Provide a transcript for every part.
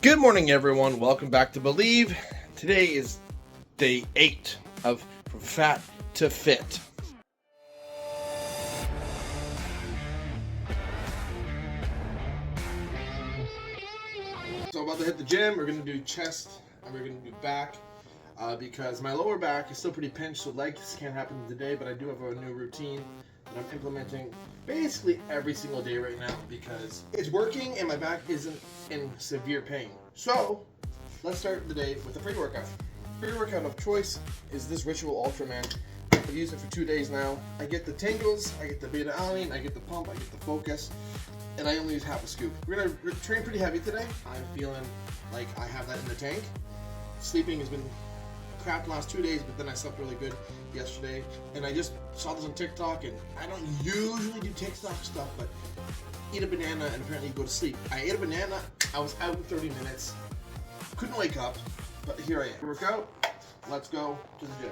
Good morning, everyone. Welcome back to Believe. Today is day 8 of From Fat to Fit. So I'm about to hit the gym. We're going to do chest and we're going to do back because my lower back is still pretty pinched, so legs can't happen today, but I do have a new routine that I'm implementing basically every single day right now because it's working and my back isn't in severe pain. So let's start the day with a pre-workout. Pre-workout of choice is this Ritual Ultraman. I've used it for 2 days now. I get the tingles, I get the beta alanine, I get the pump, I get the focus, and I only use half a scoop. We're gonna train pretty heavy today. I'm feeling like I have that in the tank. Sleeping has been crap the last 2 days, but then I slept really good yesterday. And I just saw this on TikTok, and I don't usually do TikTok stuff, but eat a banana and apparently go to sleep. I ate a banana, I was out in 30 minutes. Couldn't wake up, but here I am. Work out, let's go to the gym.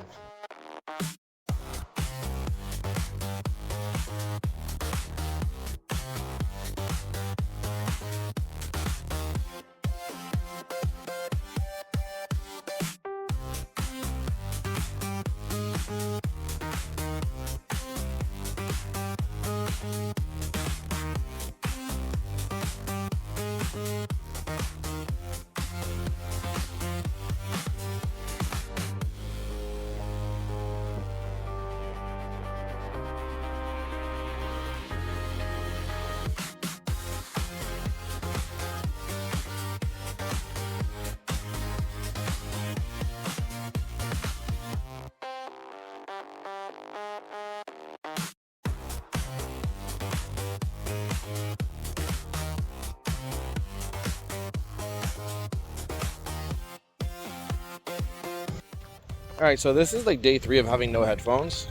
Alright, so this is like day 3 of having no headphones.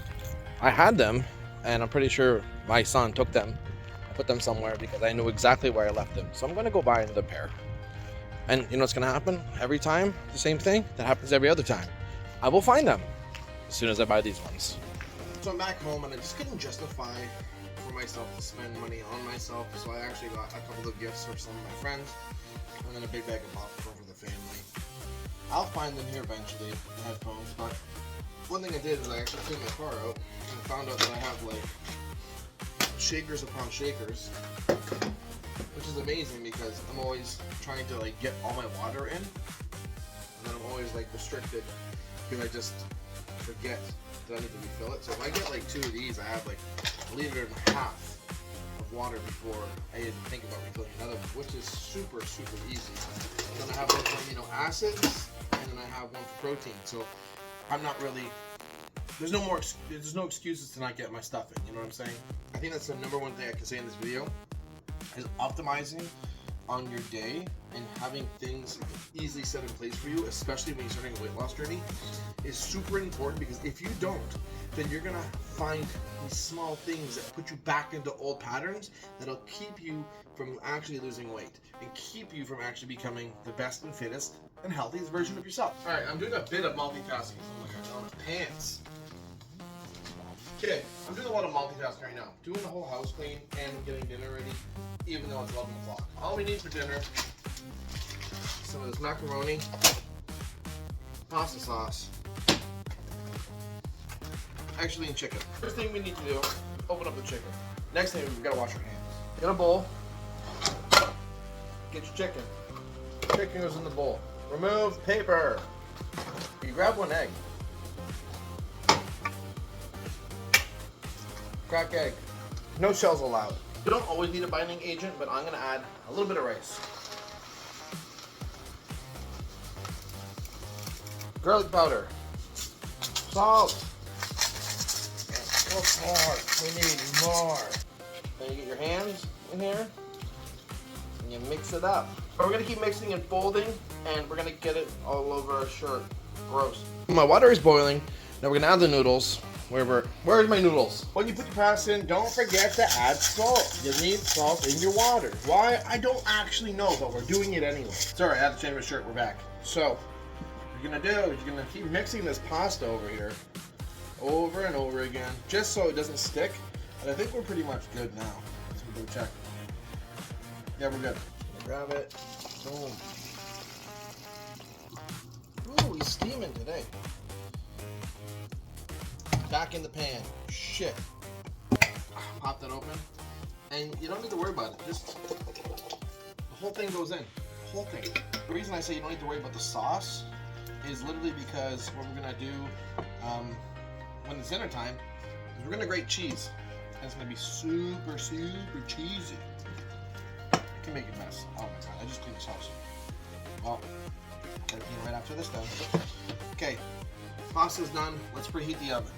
I had them, and I'm pretty sure my son took them. I put them somewhere because I knew exactly where I left them. So I'm going to go buy another pair. And you know what's going to happen? Every time, the same thing that happens every other time. I will find them as soon as I buy these ones. So I'm back home, and I just couldn't justify for myself to spend money on myself. So I actually got a couple of gifts for some of my friends, and then a big bag of popcorn for the family. I'll find them here eventually, the headphones, but one thing I did is I actually cleaned my car out and found out that I have like shakers upon shakers, which is amazing because I'm always trying to like get all my water in, and then I'm always like restricted because I just forget that I need to refill it. So if I get like 2 of these, I have like 1.5 liters of water before I even think about refilling another one, which is super easy. And then I have one for amino acids, and then I have one for protein. So I'm not really, there's no excuses to not get my stuff in, you know what I'm saying? I think that's the number one thing I can say in this video, is optimizing on your day and having things easily set in place for you, especially when you're starting a weight loss journey, is super important, because if you don't, then you're gonna find these small things that put you back into old patterns that'll keep you from actually losing weight and keep you from actually becoming the best and fittest and healthiest version of yourself. All right, I'm doing a bit of multitasking. Oh my gosh, on my pants. Okay, I'm doing a lot of multitasking right now. Doing the whole house clean and getting dinner ready, even though it's 11 o'clock. All we need for dinner, some of this macaroni, pasta sauce, actually in chicken. First thing we need to do, open up the chicken. Next thing, we've got to wash our hands. Get a bowl, get your chicken. Chicken goes in the bowl. Remove paper. You grab 1 egg. Crack egg. No shells allowed. You don't always need a binding agent, but I'm going to add a little bit of rice. Garlic powder. Salt. More. We need more. Then you get your hands in here and you mix it up. But we're going to keep mixing and folding, and we're going to get it all over our shirt. Gross. My water is boiling. Now we're going to add the noodles. Where's my noodles? When you put your pasta in, don't forget to add salt. You need salt in your water. Why? I don't actually know, but we're doing it anyway. Sorry, I had to change my shirt. We're back. So, what you're going to do is you're going to keep mixing this pasta over here, over and over again, just so it doesn't stick. And I think we're pretty much good now. Let's go check. Yeah, we're good. Grab it. Boom. cinnamon today. Back in the pan. Shit. Pop that open. And you don't need to worry about it. Just the whole thing goes in. The whole thing. The reason I say you don't need to worry about the sauce is literally because what we're gonna do when it's dinner time is we're gonna grate cheese. And it's gonna be super, super cheesy. I can make a mess. Oh my god, I just cleaned this house. Well, gotta clean right after this then. Okay, pasta's done. Let's preheat the oven.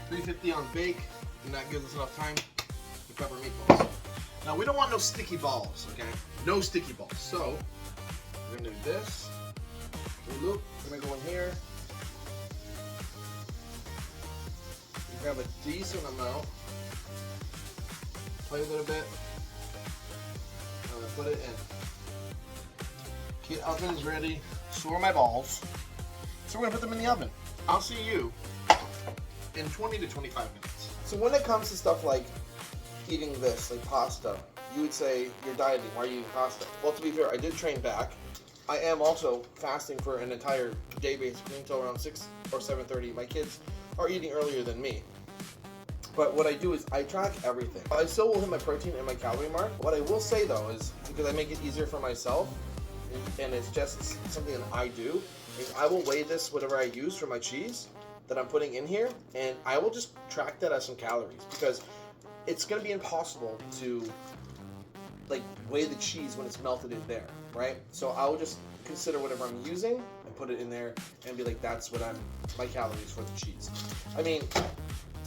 350 on bake, and that gives us enough time to prep our meatballs. Now we don't want no sticky balls, okay? No sticky balls. So we're gonna do this. Loop. We're gonna go in here. Grab a decent amount. Play with it a bit. I'm gonna put it in. Okay, oven's ready. So are my balls. So we're gonna put them in the oven. I'll see you in 20 to 25 minutes. So when it comes to stuff like eating this, like pasta, you would say you're dieting. Why are you eating pasta? Well, to be fair, I did train back. I am also fasting for an entire day basically until around 6 or 7:30. My kids are eating earlier than me. But what I do is I track everything. I still will hit my protein and my calorie mark. What I will say though is, because I make it easier for myself, and it's just something that I do, is I will weigh this, whatever I use for my cheese that I'm putting in here, and I will just track that as some calories, because it's going to be impossible to like weigh the cheese when it's melted in there, right? So I will just consider whatever I'm using and put it in there and be like, that's what my calories for the cheese. I mean,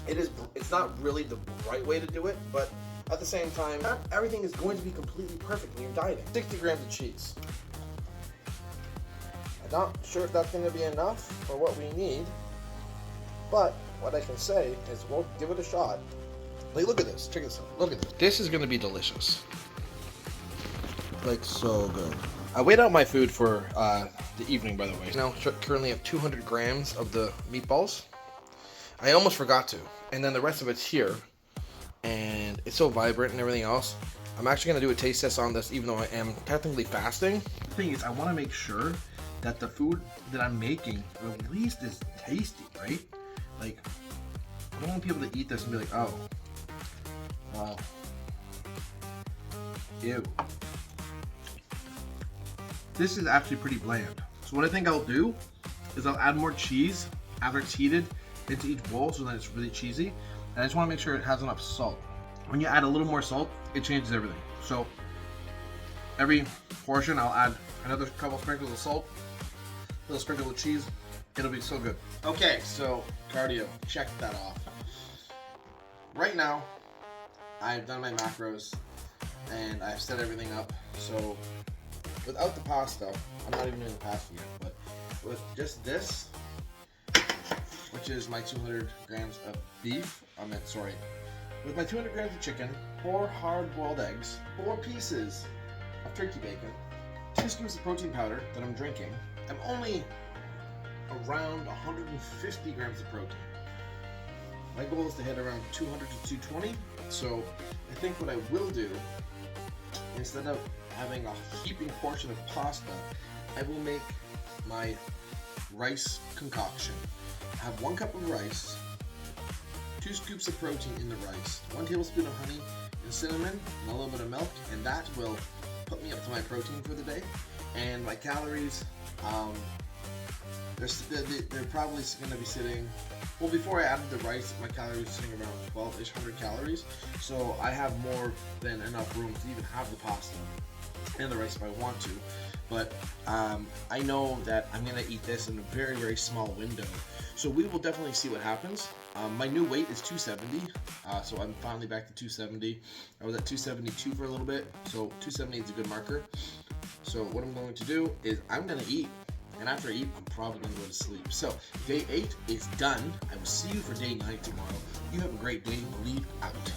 it's not really the right way to do it, but at the same time, not everything is going to be completely perfect when you're dieting. 60 grams of cheese. I'm not sure if that's going to be enough for what we need, but what I can say is we'll give it a shot. Like, look at this. Check this out. Look at this. This is going to be delicious. Like, so good. I weighed out my food for the evening, by the way. Now, currently have 200 grams of the meatballs. I almost forgot to. And then the rest of it's here. And it's so vibrant and everything else. I'm actually going to do a taste test on this, even though I am technically fasting. The thing is, I want to make sure that the food that I'm making at least is tasty, right? Like, I don't want people to eat this and be like, oh, wow, ew. This is actually pretty bland. So what I think I'll do is I'll add more cheese after it's heated into each bowl, so that it's really cheesy. And I just want to make sure it has enough salt. When you add a little more salt, it changes everything. So every portion, I'll add another couple sprinkles of salt, a little sprinkle of cheese. It'll be so good. Okay, so cardio, check that off. Right now, I've done my macros and I've set everything up. So without the pasta, I'm not even doing the pasta yet, but with just this, which is my 200 grams of beef, with my 200 grams of chicken, 4 hard-boiled eggs, 4 pieces of turkey bacon, 2 scoops of protein powder that I'm drinking. I'm only around 150 grams of protein. My goal is to hit around 200 to 220. So I think what I will do, instead of having a heaping portion of pasta, I will make my rice concoction. I have 1 cup of rice, 2 scoops of protein in the rice, 1 tablespoon of honey and cinnamon, and a little bit of milk, and that will put me up to my protein for the day. And my calories, they're probably going to be sitting, well, before I added the rice, my calories were sitting around 12-ish hundred calories. So I have more than enough room to even have the pasta and the rice if I want to. But I know that I'm going to eat this in a very, very small window. So we will definitely see what happens. My new weight is 270, so I'm finally back to 270. I was at 272 for a little bit, so 270 is a good marker. So what I'm going to do is I'm going to eat, and after I eat, I'm probably going to go to sleep. So day 8 is done. I will see you for day 9 tomorrow. You have a great day. Lead out.